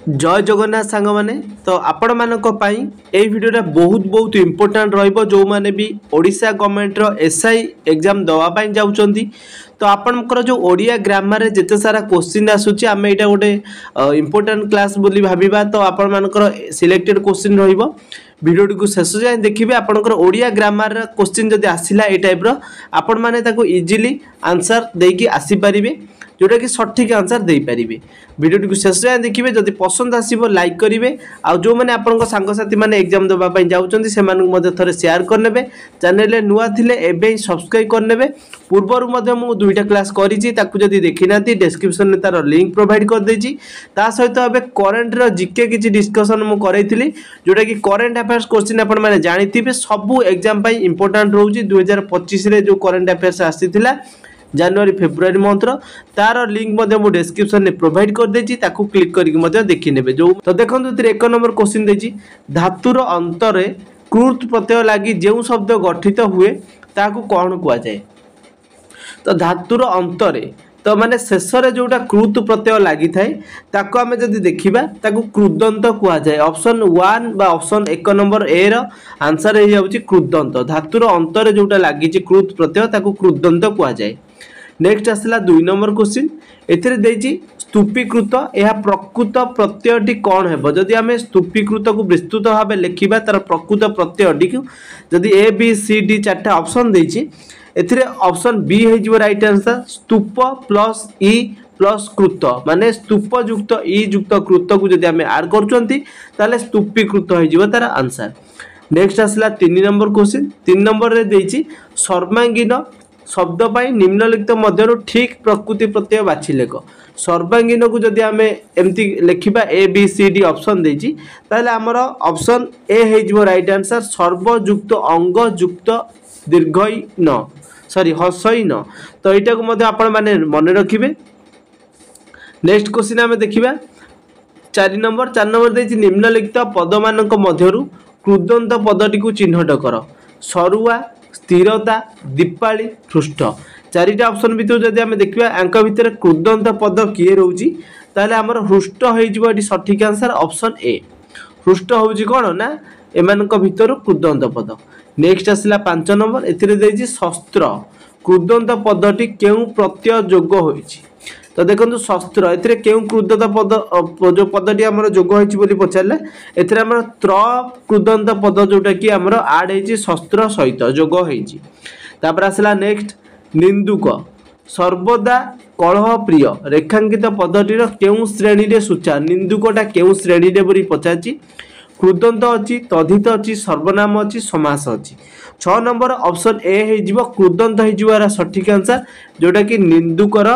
जय जगन्नाथ सांग माने तो आपण मानक पई एई वीडियोटा बहुत इंपोर्टेंट रहिबो जो माने भी ओडिशा गवर्नमेंट रो एसआई एग्जाम दवा पई जाउचंती। तो आपनकर जो ओडिया ग्रामर रे जेते सारा क्वेश्चन आसुची आमे एटा गोटे इंपोर्टेंट क्लास बोली भाबिबा। तो आपण मानकर सिलेक्टेड क्वेश्चन रहिबो वीडियो को शेष जाए देखिए आपनकर ओडिया ग्रामर क्वेश्चन जदि आसिला ए टाइप रो आपण माने ताको इजीली आंसर देकी आसी परिबे जोटा कि सठिक आंसर दे पारे। वीडियो को शेष जाए देखिए जदि पसंद आसो लाइक करेंगे आउ जो मैंने आपन सांगसाथी मैंने एग्जाम देवाई जाऊँच से थे शेयर करने चैनल नुआ थिले एवं सब्सक्राइब करने। पूर्वर मुझे दुईटा क्लास करी देखी ना डिस्क्रिप्शन में तार लिंक प्रोवाइड कर देछि। ता सहित अब करेन्ट जीके किसी डिस्कसन मुझे जोटा कि करेन्ट अफेयर्स क्वेश्चन आप जानी सबू एग्जाम इंपोर्टेंट रोचे 2025 जो करेन्ट अफेयर्स आसीथिला जनवरी फेब्रुआरी मंथ तार लिंक मु डिस्क्रिप्शन में प्रोवाइड कर देछि ताकू क्लिक करके देखि नेबे। जो तो देखंतु इतरे एक नंबर क्वेश्चन देछि धातुर अंतरे कृत प्रत्यय लागि जेउ शब्द गठित हुए ताकू कोन कुआ जाय। तो धातुर अंतरे तो माने शेष रे जोटा कृत प्रत्यय लागि थाए ताकू आमे जदि देखिबा ताकू कृदंत कुआ जाय। ऑप्शन 1 बा ऑप्शन 1 नंबर ए रो आंसर हे जाउची कृदंत। धातुर अंतरे जोटा लागि छि कृत प्रत्यय ताकू कृदंत कुआ जाय। नेक्स्ट आसला 2 नंबर क्वेश्चन एथिरे देछि स्तूपीकृत यह प्रकृत प्रत्ययटी कौन है। जदि आम स्तूपीकृत को विस्तृत भाव लिखा तार प्रकृत प्रत्ययटी जदि ए बी सी डी 4टा ऑप्शन देछि एथिरे ऑप्शन बी हो राइट आंसर स्तूप प्लस ई प्लस कृत माने स्तूप युक्त ई युक्त कृत को जदि आम ऐड करचंती ताले स्तूपीकृत हो तार आंसर। नेक्स्ट आसला 3 नंबर क्वेश्चन 3 नंबर रे देछि सर्वांगीन शब्द पाई निम्नलिखित मध्यरु ठीक प्रकृति प्रत्यय बाछि लेख। सर्वांगीन को जदि आमे एमती लिखिबा A B C D option देछि ताले हमर ऑप्शन ए हेजिबो राइट आंसर सर्वयुक्त अंग युक्त दीर्घई न सॉरी हसई न। तो एटा को मध्य आपण माने मन रखिबे। नेक्स्ट क्वेश्चन आमे देखिबा 4 नंबर देछि निम्नलिखित पद मानक मध्यरु कृदंत पदटी को चिन्हट कर। सरुआ स्थिरता दीपाली हृष्ट 4टा ऑप्शन भितर जदि आमे देखिबा अंक भितर कृदंत पद किए रहउची ताले हमर हृष्ट होइजिबो। एटी सठिक आंसर ऑप्शन ए हृष्ट होउची कोन ना एमानक भितर कृदंत पद। नेक्स्ट आसला 5 नंबर एथिरे देछि शस्त्र कृदंत पदटी केउ प्रत्यय जोग होइची। तो देखो शस्त्र एथिरे केउ कृदंत पद जो पदटी हमर जोग होइची बोली पचारले एथिरे हमर त्र कृदंत पद जोटा कि हमर ऐड हेची शस्त्र सहित जोग होइची। तापर आसला नेक्स्ट निंदुक सर्वदा कलह प्रिय रेखांकित पदटीर केउ श्रेणी रे सूचा निंदुकटा केउ श्रेणी रे बोली पचारची। कृदंत अछि तद्धित अछि सर्वनाम अछि समास अछि। 6 नंबर ऑप्शन ए हेजिबो कृदंत हेजिबार सठिक आंसर जोटा कि निंदुकर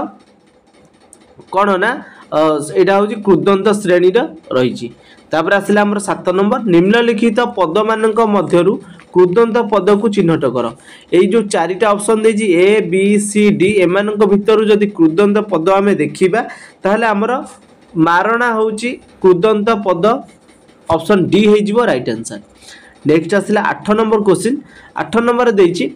कौन ना एटा हूँ कृदंत श्रेणी रही। तापर आसला हमर 7 नंबर निम्नलिखित पद मानक मध्यरु कृदंत पद को चिन्हट कर। एई जो 4टा ऑप्शन देछि ए बी सी डी एमानक भितरु जदि कृदंत पद आमे देखिबा ताहले हमर मारणा होउची कृदंत पद ऑप्शन डी हेजिबो राइट आंसर। नेक्स्ट आसला 8 नंबर क्वेश्चन 8 नंबर देछि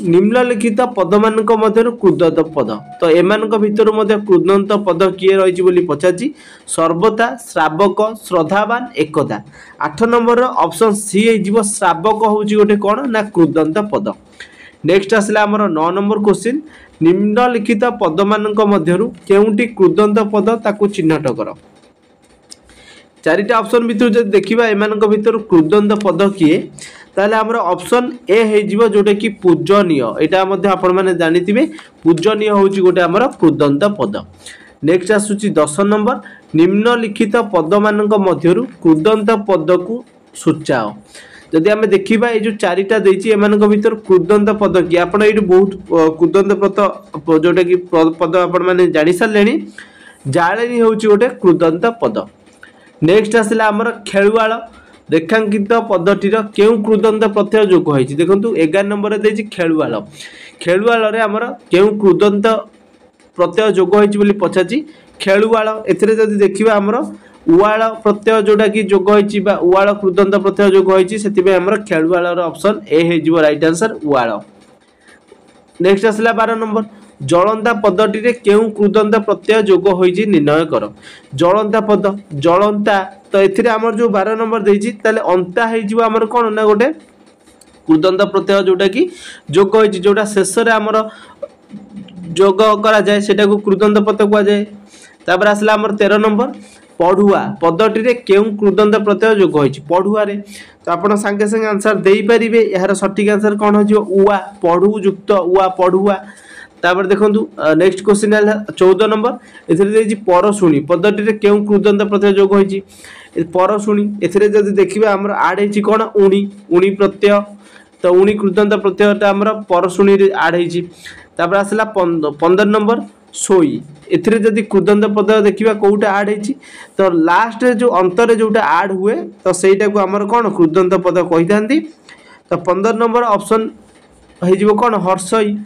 निम्नलिखित पद मानक मध्यरु कृदंत पद। तो एमानक भितरु मध्य कृदंत पद किए रहिछि बोली पचाछि सर्वथा श्रावक श्रद्धावान एकदा। 8 नंबर ऑप्शन सी हेजिबो श्रावक होउछि गोटे कोन ना कृदंत पद। नेक्स्ट आसला हमर 9 नंबर क्वेश्चन निम्नलिखित पद मानक मध्यरु केउंटी कृदंत पद ताकू चिन्हट कर। 4टा ऑप्शन भितर जदि देखिबा एमानक भितर कृदंत पद किए ताले हमर ऑप्शन ए हेजिबो जोटा कि पूजनीय एटा मध्ये आपण माने जानिथिबे पूजनीय होउची गोटे हमर कृदंत पद। नेक्स्ट आसुची 10 नंबर निम्नलिखित पद मानक मध्यरु कृदंत पद को सूचाओ। जदि आमे देखिबा ए जो 4टा देछि एमानक भितर कृदंत पद कि आपण एटु बहुत कृदंत पद जोटा कि पद आपण माने जानि सारलेनी जाळेनी होउची गोटे कृदंत पद। नेक्स्ट आसला हमर खेळुआळ रेखांकित पदटीर केउ कृदंत प्रत्यय जोग होइछि। देखंतु 11 नंबर रे देछि खेळुआळ खेळुआळ रे हमर केउ कृदंत प्रत्यय जोग होइछि बोली पछाछि खेळुआळ एथिरे जदि देखिबा हमर उआळ प्रत्यय जोटा कि जोग होइछि बा उआळ कृदंत प्रत्यय जोग होइछि सेतिबे हमर खेळुआळ रो ऑप्शन ए हेजिबो राइट आंसर उआळ। नेक्स्ट आसला 12 नंबर जलंता पदटी रे केउ कृदंत प्रत्यय जोग होईजी निर्णय कर। जलंता पद जलंता तो एथिरे हमर जो 12 नंबर देइजी ताले अंता हेजिबो हमर कोन ना गोटे कृदंत प्रत्यय जोटा कि जोग होईजी जोटा शेष रे हमर जोग करा जाए सेटा को कृदंत प्रत्यय कुआ जाए। तापर आसला हमर 13 नंबर पढ़ुआ पदटी रे केउ कृदंत प्रत्यय जोग होईजी पढ़ुआ रे। तो आपण संगे संगे आंसर देई परिबे यार सटीक आंसर कोन हो जिवो उआ पढ़ु युक्त उआ पढ़ुआ। तापर देखंतु नेक्स्ट क्वेश्चन है 14 नंबर एथिरे देजी परशुणी पदटी रे केउ कृदंत प्रत्यय जोग होईजी परशुणी। एथिरे जदि देखिबा हमर आड हेची कोन उणी उणी प्रत्यय तो उणी कृदंत प्रत्ययटा हमर परशुणी रे आड हेची। तापर आसला 15 नंबर सोई एथिरे जदि कृदंत प्रत्यय देखिबा कोउटा आड हेची तो लास्ट रे जो अंतर रे जोटा आड हुए तो सेटा को हमर कोन कृदंत पद कहितांती। तो 15 नंबर ऑप्शन हेजिबो कोन हर्षई।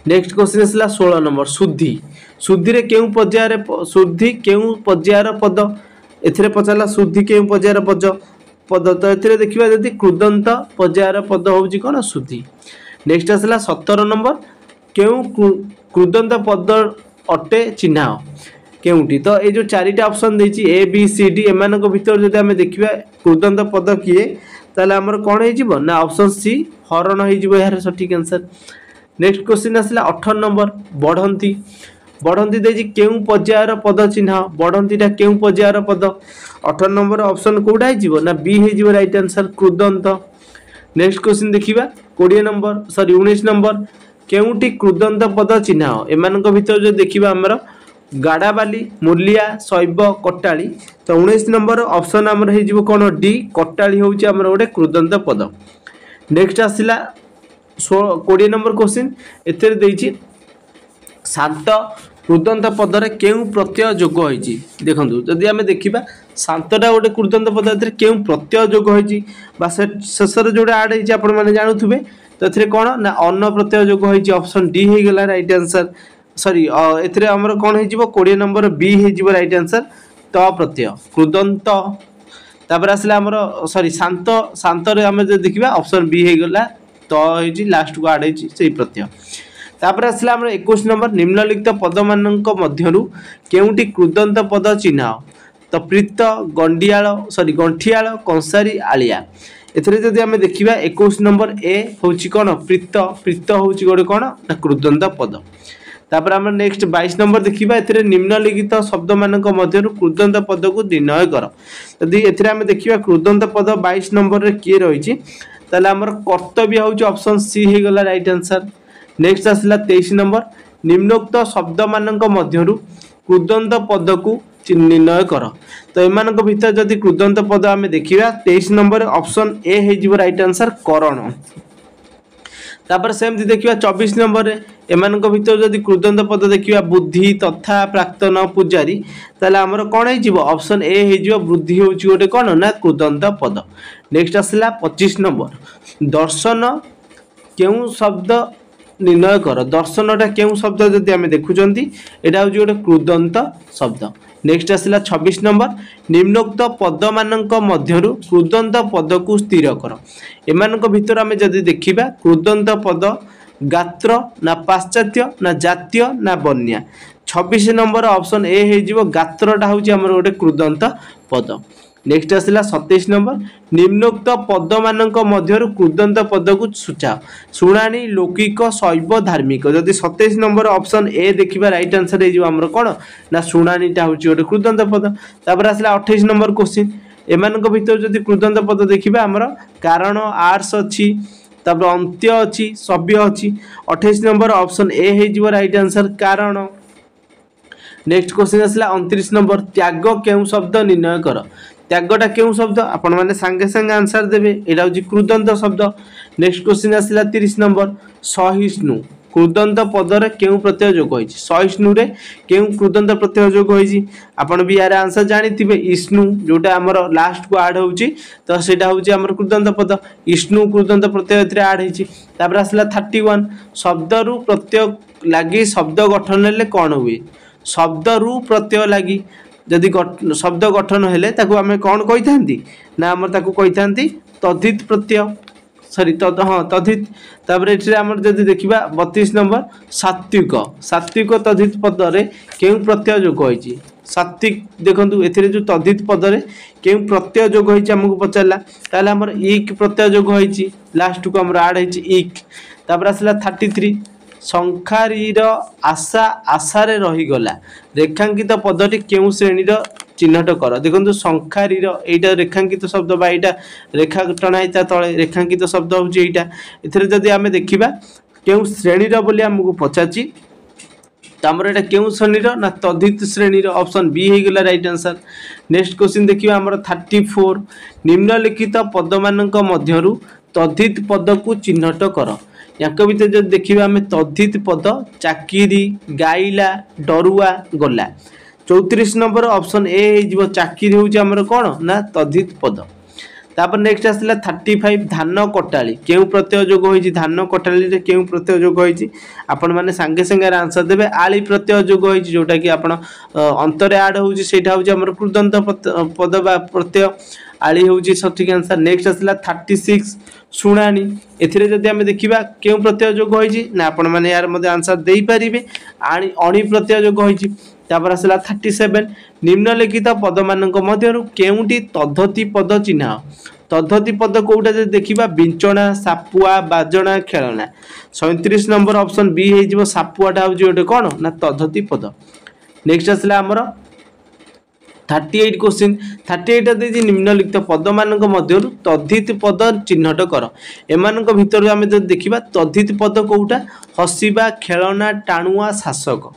नेक्स्ट क्वेश्चन आसला 16 नंबर शुद्धि शुद्धि रे केउ पर्याय रे शुद्धि केउ पर्याय र पद एथिरे पचाला शुद्धि केउ पर्याय र पद तो एथिरे देखिबा जदि कृदंत पर्याय र पद होउची कोन शुद्धि। नेक्स्ट आसला 17 नंबर केउ कृदंत पद अटे चिन्हाओ केउटी। तो ए जो चारिटा ऑप्शन देछि ए बी सी डी एमानक भितर जदि हमें देखिबा कृदंत पद किए ताले हमर कोन हे जिवो ना ऑप्शन सी हरण हे जिवो यार सटीक आंसर। नेक्स्ट क्वेश्चन आसला 18 नंबर बढ़ंती बढ़ंती देछि केउ पर्याय र पद चिन्हाओ बढ़ंतीटा केउ पर्याय र पद 18 नंबर ऑप्शन कोडा हे जिवो ना बी हे जिवो राइट आंसर कृदंत। नेक्स्ट क्वेश्चन देखिबा 19 नंबर केउटी कृदंत पद चिन्हाओ एमानक भितर जो देखिबा हमर गाड़ाबाली मूलिया शैब कटाली। तो 19 नंबर ऑप्शन हमर हे जिवो कोन डी कटाली होउची हमर गोटे कृदंत पद। नेक्स्ट आसिला 20 नंबर क्वेश्चन एथिरे देछि शांत कृदंत पद रे केउ प्रत्यय जोग होईची देखंतु जदि हमें देखिबा शांतटा गोटे कृदंत पद एथिरे केउ प्रत्यय जोग होईची बा शेष रे जोडा आड होईची आपण माने जानुथुबे। तो एथिरे कोन ना अन्न प्रत्यय जोग होईची ऑप्शन डी हे गेला राइट आंसर सॉरी एथिरे हमर कोन हे जिवो 20 नंबर बी हे जिवो राइट आंसर त प्रत्यय कृदंत। तापर आसला हमर सॉरी शांत शांत रे हमें जे देखिबा ऑप्शन बी हे गेला तो हेजी लास्ट को आड हेजी सेही प्रत्यय। तापर आसला हमर 21 नंबर निम्नलिखित पद मानक मध्यरु केउटी कृदंत पद चिन्हाओ। तो प्रीत गंडियाळ सॉरी गंठियाळ कंसारी आलिया एथिरे जदि हमें देखिबा 21 नंबर ए होची कोन प्रीत प्रीत होची गोटे कोन ना कृदंत पद। तापर हमर नेक्स्ट 22 नंबर देखिबा एथिरे निम्नलिखित शब्द मानक मध्यरु कृदंत पद को निर्णय कर। यदि एथिरे हमें देखिबा कृदंत पद 22 नंबर रे के रहिची ताले हमर कर्तव्य होची ऑप्शन सी हे गेला राइट आंसर। नेक्स्ट आसला 23 नंबर निम्नोक्त शब्द मानक मध्यरु कृदंत पद को निर्णय कर। तो एमानक भितर जदि कृदंत पद हमें देखिबा 23 नंबर ऑप्शन ए हे जिवो राइट आंसर करण। तापर सेमति देखिबा 24 नंबर रे एमानक भितर जदि कृदंत पद देखिबा बुद्धि तथा प्राक्तन पुजारी ताले हमर कोन हे जिवो ऑप्शन ए हे जिवो बुद्धि होची गोटे कोन ना कृदंत पद। नेक्स्ट आसला 25 नंबर दर्शन केउ शब्द निर्णय कर दर्शनटा केउ शब्द जदि हमें देखुचंती एटा होची गोटे कृदंत शब्द। नेक्स्ट आसला 26 नंबर निम्नोक्त पद मानक मध्यरु कृदंत पद को स्थिर कर एमानक भितर हमें जदि देखिबा कृदंत पद गात्र ना पाश्चात्य ना जातीय ना बन्या 26 नंबर ऑप्शन ए हे जिवो गात्रटा होची हमर गोटे कृदंत पद। नेक्स्ट आसला 27 नंबर निम्नोक्त पद मानक मध्यरु कृदंत पद को सूचा शुणाणी लौकिक शैव धार्मिक जदि 27 नंबर ऑप्शन ए देखिबा राइट आंसर हे जिवो हमर कोन ना शुणाणीटा होची गोटे कृदंत पद। तापर आसला 28 नंबर क्वेश्चन एमानक भितर जदि कृदंत पद देखिबा हमर कारण आर्ट्स अछि तापर अंत्य अछि सभ्य अछि 28 नंबर ऑप्शन ए हे जिवो राइट आंसर कारण। नेक्स्ट क्वेश्चन आसला 29 नंबर त्याग केउ शब्द निर्णय कर त्यागटा केउ शब्द आपण माने संगे संगे आंसर देबे एटा होची कृदंत शब्द। नेक्स्ट क्वेश्चन आसला 30 नंबर सहिष्णु कृदंत पद रे केउ प्रत्यय जोग होईची सहिष्णु रे केउ कृदंत प्रत्यय जोग होईची आपण भी यार आंसर जानिथिबे इष्णु जोटा हमर लास्ट को ऐड होउची तो सेटा होउची हमर कृदंत पद इष्णु कृदंत प्रत्यय एथरे ऐड होईची। तापर आसला 31 शब्द रु प्रत्यय लागि शब्द गठन ले कोन हुए शब्द रु प्रत्यय लागि जदि शब्द गठन हेले ताकू हमें कौन कही था ना आम ताकू कही था तद्धित प्रत्यय सॉरी तद हाँ तद्धित तापर ये आम जब देखा 32 नंबर सात्विक सात्विक तद्धित पदरे केउं प्रत्यय जोग होइछि सात्विक देखंतु एथिरे जो तद्धित पदरे केउं प्रत्यय जोग होइछि हमकु पचारला ताले हमर इक प्रत्यय जोग होइछि लास्ट को हमर ऐड होइछि इक तापर आसला 33 संखारीर आशा आशारे रही गला रेखांकित पदटी केउं श्रेणीर चिन्हट कर देखो संखारीर एटा रेखांकित शब्द बा एटा रेखा टणा हिता तले रेखांकित शब्द होची एटा एथिरे जदी आमे देखिबा केउ श्रेणीर बोली हमकु पचाची तमर एटा केउ श्रेणीर ना तद्धित श्रेणीर ऑप्शन बी हे गेला राइट आंसर नेक्स्ट क्वेश्चन देखिबा हमर 34 निम्नलिखित पद मानक मध्यरु तद्धित पद को चिन्हट कर याक भीतर जब देखिबा आमे तद्धित पद चाकिरी गाइला डरुआ गला 34 नंबर ऑप्शन ए हो चाकिरी होउची हमर कोन ना तद्धित पद तापर नेक्स्ट आसला 35 धान कटाली केउ प्रत्यय जोग होइची धान कटाली रे केउ प्रत्यय जोग होइची आपण माने संगे संगे आंसर देबे आली प्रत्यय जोग होइची जोटा कि आपण अंतरे ऐड होउची सेटा होउची हमर कृदंत पद बा प्रत्यय आली होउची सठिक आंसर नेक्स्ट आसला 36 सुनानी एथिरे जदि हमें देखिबा केउ प्रत्यय जोग होइची ना आपण माने यार मध्ये आंसर देई परिबे आनी अणी प्रत्यय जोग होइची तापर आसला 37 निम्नलिखित पद मानक मध्यरु केउटी तद्धित पद चिन्ह तद्धित पद कोउटा जे देखिबा बिंचणा सापुआ बाजणा खेलना 37 नंबर ऑप्शन बी हे जिवो सापुआटा होउची ओटे कोन ना तद्धित पद नेक्स्ट आसला हमर 38 क्वेश्चन 38 देजी निम्नलिखित पद मानक मध्यरु तद्धित पद चिन्हट कर एमानक भितर आमे जे देखिबा तद्धित पद कोउटा हसिबा खेलना टाणुआ शासक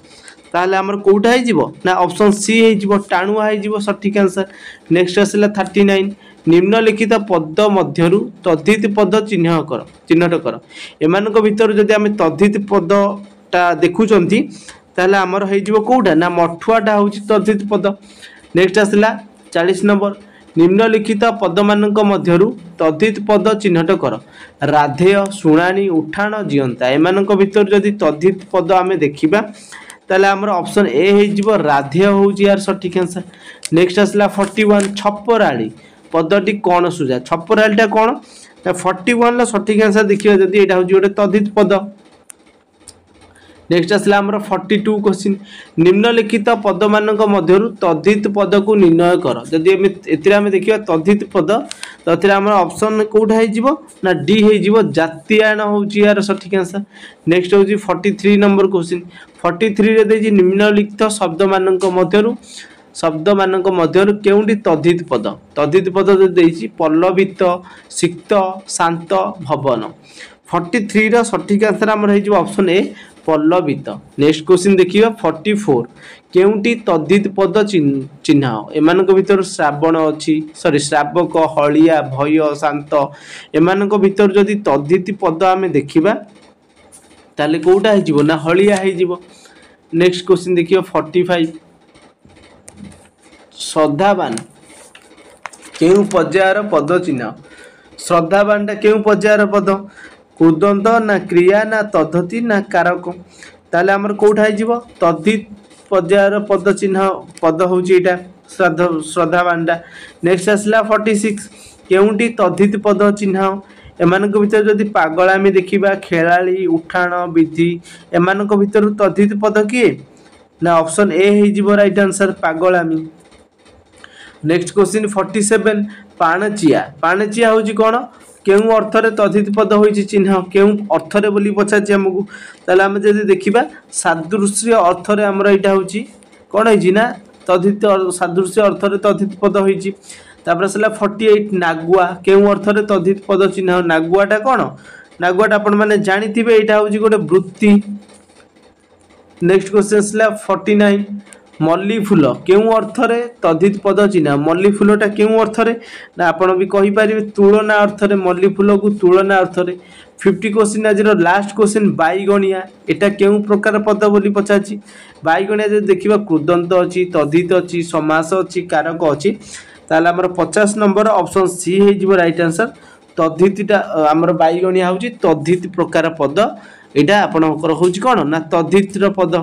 ताले हमर कोउटा हे जिवो ना ऑप्शन सी हे जिवो टाणुआ हे जिवो सठिक आंसर नेक्स्ट आसला 39 निम्नलिखित पद मध्यरु तद्धित पद चिन्हट कर एमानक भितर जदि आमे तद्धित पदटा देखुचंती ताले हमर हे जिवो कोउटा ना मठुआटा होउची तद्धित पद नेक्स्ट आसला 40 नंबर निम्नलिखित पद मानक मध्यरु तद्धित पद चिन्हट कर राधेय सुनानी उठाण जियंता एमानक भितर जदि तद्धित पद आमे देखिबा ताले हमर ऑप्शन ए हे जिवो राधेय होउची यार सठिक आंसर नेक्स्ट आसला 41 छप्पराली पदटी कोन सुजा छप्परालीटा कोन ना 41 ला सठिक आंसर देखिबा जदि एटा होउची ओटे तद्धित पद नेक्स्ट आसला हमर 42 क्वेश्चन निम्नलिखित पद मानक मध्यरु तद्धित पद को निर्णय कर जदि एतिरा हम देखिबा तद्धित पद तथिरा हमर ऑप्शन कोठा हे जिवो ना डी हे जिवो जातीयान होउची यार सठिक आंसर नेक्स्ट होउची 43 नंबर क्वेश्चन 43 रे देजी निम्नलिखित शब्द मानक मध्यरु केउंटी तद्धित पद देइची पल्लवित सिक्त शांत भवन 43 रा सठिक आंसर हमर हे जिवो ऑप्शन ए पल्लवित नेक्स्ट क्वेश्चन देखिबा 44 केउंटी तद्धित पद चिन्ह एमानक भितर श्रावण अछि सॉरी श्रावक हलिया भय शांत एमानक भितर जदि तद्धित पद आमे देखिबा ताले कोउटा हे जिवो ना हलिया हे जिवो नेक्स्ट क्वेश्चन देखिबा 45 श्रद्धावान केउ पर्यायर पद चिन्ह श्रद्धावानटा केउ पर्यायर पद कृदंत ना क्रिया ना तद्धित ना कारक ताले हमर कोठा हे जिवो तद्धित पर्यायर पद चिन्ह पद होउची एटा श्रद्धावानटा नेक्स्ट आसला 46 केउंटी तद्धित पद चिन्ह एमानक भितर जदि पागलामी देखिबा खेलाली उठाण विधि एमानक भितर तद्धित पद किए ना ऑप्शन ए हे जिवो राइट आंसर पागलामी नेक्स्ट क्वेश्चन 47 पाणचिया होउची कोन केउ अर्थरे तद्धित पद होइची चिन्ह केउ अर्थरे बोली पछाची हमकु ताले हम जदि देखिबा सादृश्य अर्थरे हमर एटा होउची कोन होइची ना तद्धित सादृश्य अर्थरे तद्धित पद होइची तापर असला 48 नागुआ केउ अर्थरे तद्धित पद चिन्ह नागुआटा कोन नागुआटा आपण माने जानिथिबे एटा होउची गोटे वृत्ति नेक्स्ट क्वेश्चन असला 49 मल्ली फूल केउ अर्थरे तद्धित पद चिन्ह मल्ली फूलटा केउ अर्थरे ना आपण भी कहि परिबे तुलना अर्थरे मल्ली फूल को तुलना अर्थरे 50 क्वेश्चन आज लास्ट क्वेश्चन बाईगणिया एटा केउ प्रकार पद बोली पछाची बाईगणिया जे देखिबा कृदंत अछि तद्धित अछि समास अछि कारक अछि ताले हमर 50 नंबर ऑप्शन सी हे जिवो राइट आंसर तद्धितटा हमर बाईगणिया होउची तद्धित प्रकार पद एटा आपनकर होउची कोन ना तद्धित रो पद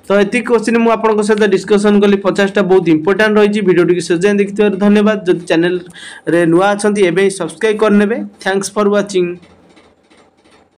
तो ये क्वेश्चन मुझे आपंक सहित डिस्कसन कली 50टा बहुत इंपोर्टाट रही वीडियो टी से देखिए धन्यवाद। जब चैनल रे नुआ अच्छा एवं सब्सक्राइब करने। Thanks for watching.